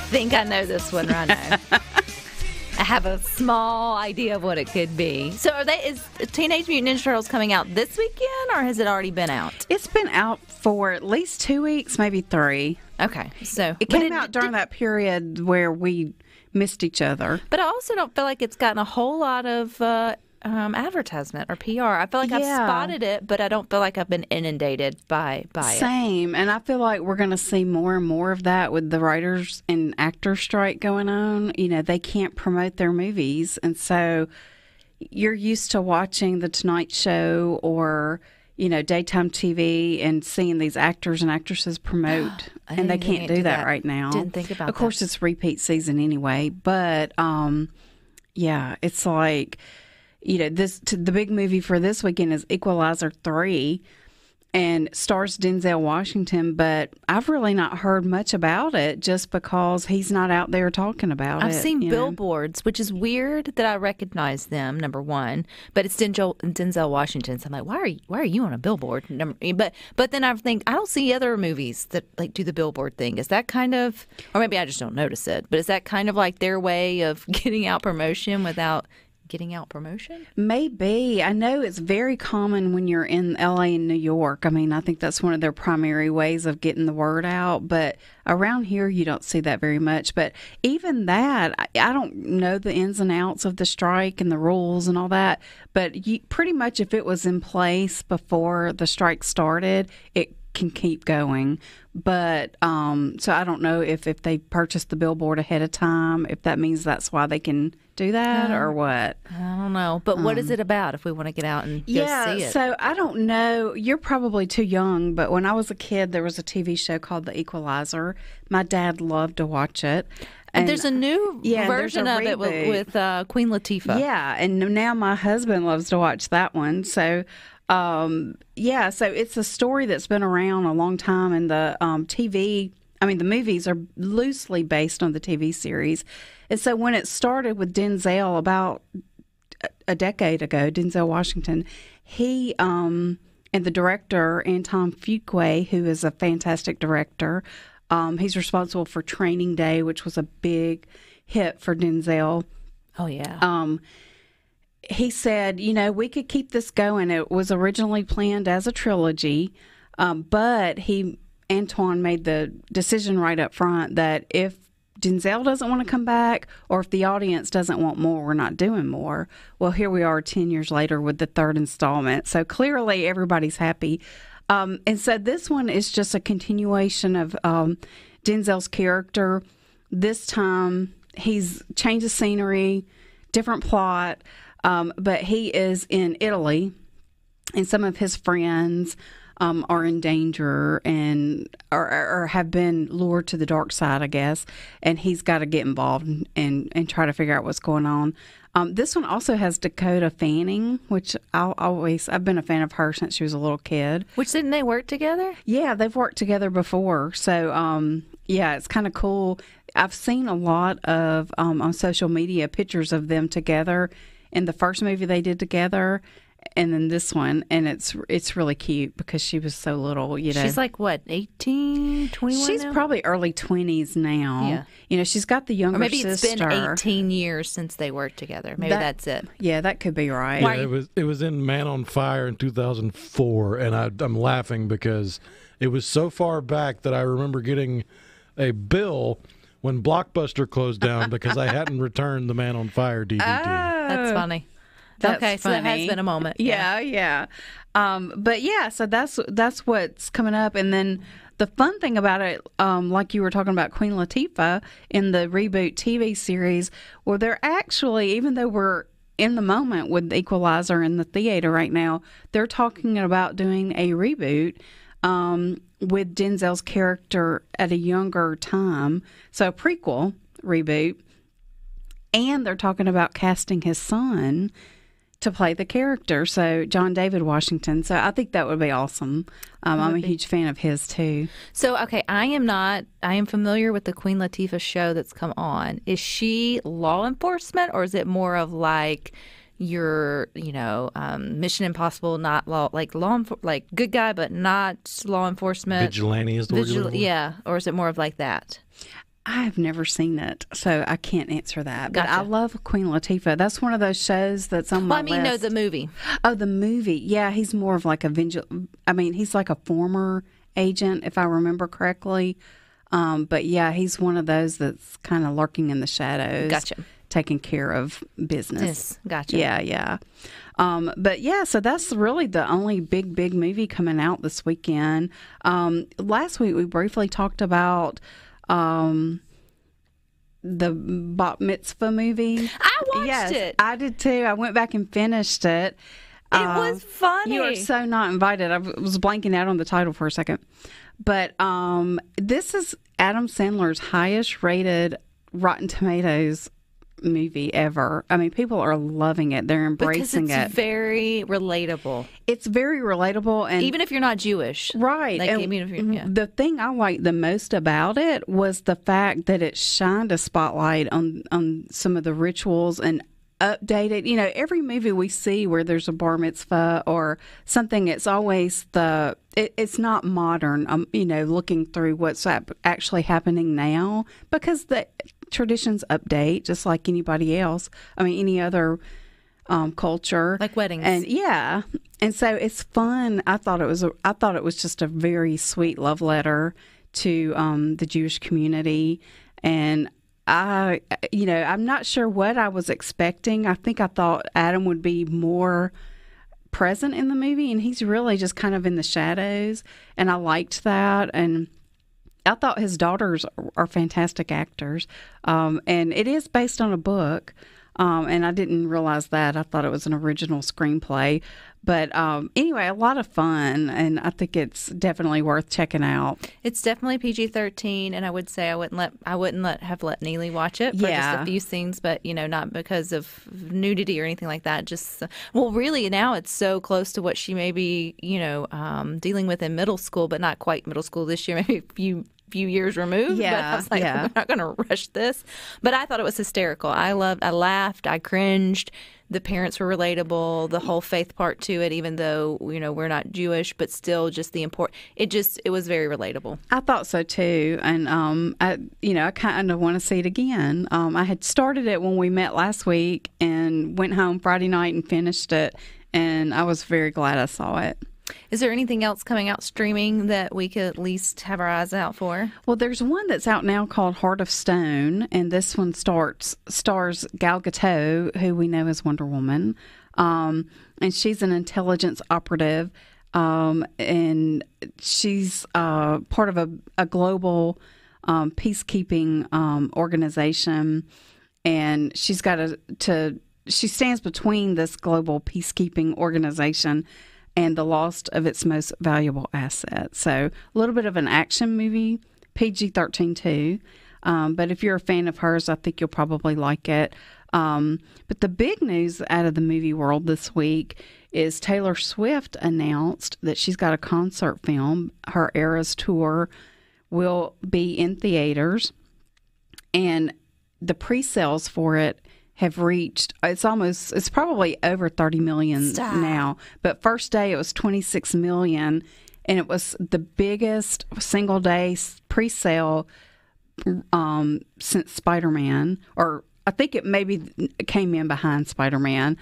think I know this one, Rhino. I have a small idea of what it could be. So is Teenage Mutant Ninja Turtles coming out this weekend, or has it already been out? It's been out for at least 2 weeks, maybe 3. Okay. So it came out during that period where we missed each other. But I also don't feel like it's gotten a whole lot of advertisement or PR. I feel like I've spotted it, but I don't feel like I've been inundated by it. Same. And I feel like we're going to see more and more of that with the writers and actors strike going on. You know, they can't promote their movies. And so you're used to watching The Tonight Show or, you know, daytime TV and seeing these actors and actresses promote. And they can't do that right now. Didn't think about that. Of course, it's repeat season anyway. But, yeah, it's like... You know, the big movie for this weekend is Equalizer 3 and stars Denzel Washington, but I've really not heard much about it just because he's not out there talking about it. I've seen billboards, which is weird that I recognize them, number one, but it's Denzel Washington. So I'm like, why are you on a billboard? But then I think I don't see other movies that like do the billboard thing. Is that kind of, or maybe I just don't notice it, but is that kind of like their way of getting out promotion without getting out promotion? Maybe. I know it's very common when you're in LA and New York. I mean, I think that's one of their primary ways of getting the word out. But around here, you don't see that very much. But even that, I don't know the ins and outs of the strike and the rules and all that. But pretty much if it was in place before the strike started, it can keep going. But so I don't know if they purchased the billboard ahead of time, if that means that's why they can do that or what. I don't know. But what is it about if we want to get out and go see it? Yeah, so I don't know. You're probably too young, but when I was a kid, there was a TV show called The Equalizer. My dad loved to watch it. And there's a new version of it with Queen Latifah. Yeah, and now my husband loves to watch that one. So so it's a story that's been around a long time, and the the movies are loosely based on the TV series. And so when it started with Denzel about a decade ago, Denzel Washington, he and the director, Anton Fuqua, who is a fantastic director, he's responsible for Training Day, which was a big hit for Denzel. Oh, yeah. He said, we could keep this going. It was originally planned as a trilogy, but Antoine made the decision right up front that if Denzel doesn't want to come back or if the audience doesn't want more, we're not doing more. Well, here we are 10 years later with the third installment. So clearly everybody's happy. And so this one is just a continuation of Denzel's character. This time he's changed the scenery, different plot. But he is in Italy, and some of his friends are in danger and or have been lured to the dark side, I guess. And he's got to get involved and try to figure out what's going on. This one also has Dakota Fanning, which I've been a fan of her since she was a little kid. Which, didn't they work together? Yeah, they've worked together before. So, it's kind of cool. I've seen a lot of on social media pictures of them together in the first movie they did together, and then this one, and it's really cute because she was so little, She's like, what, 18, 21 She's now? Probably early 20s now. Yeah. She's got the younger sister. Or maybe it's been 18 years since they worked together. Maybe that's it. Yeah, that could be right. Yeah, it was in Man on Fire in 2004, and I'm laughing because it was so far back that I remember getting a bill when Blockbuster closed down because I hadn't returned the Man on Fire DVD. That's funny. That's okay, so funny. that has been a moment. Yeah. But yeah, so that's what's coming up. And then the fun thing about it, like you were talking about Queen Latifah in the reboot TV series, well, they're actually, even though we're in the moment with Equalizer in the theater right now, they're talking about doing a reboot with Denzel's character at a younger time. So a prequel reboot. And they're talking about casting his son to play the character, so John David Washington. So I think that would be awesome. I'm a huge fan of his too. So, okay, I am familiar with the Queen Latifah show that's come on. Is she law enforcement, or is it more of like your, Mission Impossible, not law, like good guy, but not law enforcement? Vigilante is the word you're looking for? Yeah, or is it more of like that? I've never seen it, so I can't answer that. But Gotcha. I love Queen Latifah. That's one of those shows that's on my list. No, the movie. Oh, the movie. Yeah, he's more of like a he's like a former agent, if I remember correctly. But yeah, he's one of those that's kind of lurking in the shadows. Gotcha. Taking care of business. Yes, gotcha. Yeah. But yeah, so that's really the only big movie coming out this weekend. Last week we briefly talked about the Bat Mitzvah movie. I watched it. I did too. I went back and finished it. It was funny. You are so not invited. I was blanking out on the title for a second. But this is Adam Sandler's highest rated Rotten Tomatoes movie ever. I mean, people are loving it. They're embracing because it. It's very relatable. It's very relatable, and even if you're not Jewish, right? Like, and even if you're, the thing I liked the most about it was the fact that it shined a spotlight on some of the rituals and updated. You know, every movie we see where there's a bar mitzvah or something, it's always it's not modern. You know, looking through what's actually happening now, because the traditions update just like anybody else. I mean, any other culture, like weddings, and so it's fun. I thought it was just a very sweet love letter to the Jewish community, and I'm not sure what I was expecting. I think I thought Adam would be more present in the movie, and he's really just kind of in the shadows, and I liked that. And I thought his daughters are fantastic actors, and it is based on a book, and I didn't realize that. I thought it was an original screenplay. But anyway, a lot of fun, and I think it's definitely worth checking out. It's definitely PG-13, and I would say I wouldn't have let Neely watch it for just a few scenes, but not because of nudity or anything like that. Just really now it's so close to what she may be dealing with in middle school, but not quite middle school this year. Maybe a few years removed. But I was like, we're not going to rush this. But I thought it was hysterical. I laughed, I cringed. The parents were relatable, the whole faith part to it, even though, we're not Jewish, but still just the it was very relatable. I thought so too. And, I kind of want to see it again. I had started it when we met last week and went home Friday night and finished it. And I was very glad I saw it. Is there anything else coming out streaming that we could at least have our eyes out for? Well, there's one that's out now called Heart of Stone, and this one stars Gal Gadot, who we know as Wonder Woman, and she's an intelligence operative, and she's part of a global peacekeeping organization, and she's got she stands between this global peacekeeping organization and the loss of its most valuable asset. So a little bit of an action movie, PG-13 too. But if you're a fan of hers, I think you'll probably like it. But the big news out of the movie world this week is Taylor Swift announced that she's got a concert film. Her Eras Tour will be in theaters, and the pre-sales for it have reached, it's probably over 30 million now. But first day it was 26 million, and it was the biggest single day pre-sale since Spider-Man, or I think it maybe came in behind Spider-Man,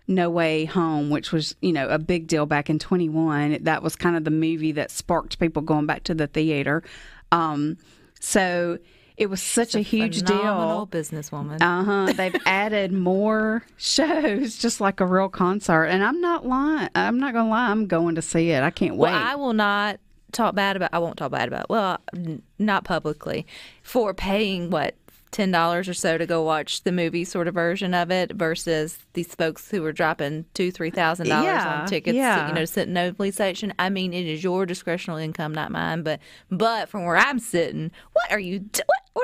No Way Home, which was, a big deal back in 21. That was kind of the movie that sparked people going back to the theater. So it was such a huge phenomenal deal. Businesswoman. They've added more shows, just like a real concert. And I'm not lying. I'm not going to lie. I'm going to see it. I can't wait. Well, I won't talk bad about, well, not publicly, for paying $10 or so to go watch the movie sort of version of it versus these folks who were dropping $2,000-$3,000 on tickets to sit in the nosebleed section. I mean, it is your discretional income, not mine. But from where I'm sitting, what are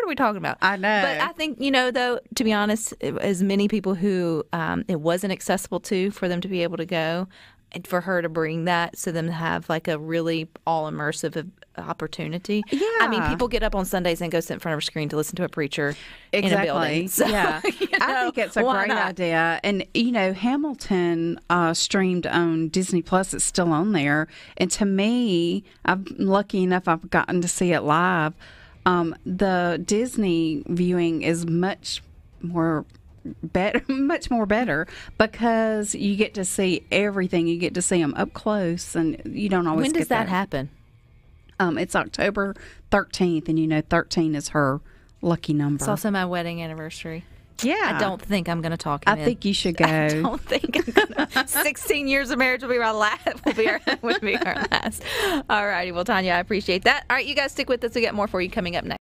we talking about? I know. But I think, though, to be honest, as many people who it wasn't accessible to for them to be able to go, and for her to bring that, so them to have like a really all immersive opportunity. Yeah. I mean, people get up on Sundays and go sit in front of a screen to listen to a preacher in a building. So, I think it's a great idea. And, Hamilton streamed on Disney Plus. It's still on there. And to me, I'm lucky enough I've gotten to see it live. The Disney viewing is much more better because you get to see everything. You get to see them up close, and you don't always. When does get that happen? It's October 13th, and 13 is her lucky number. It's also my wedding anniversary. Yeah. I don't think I'm going to talk him in. I think you should go. I don't think I'm going to. 16 years of marriage will be our last. Will be our last. All righty. Well, Tanya, I appreciate that. All right, you guys stick with us. We got more for you coming up next.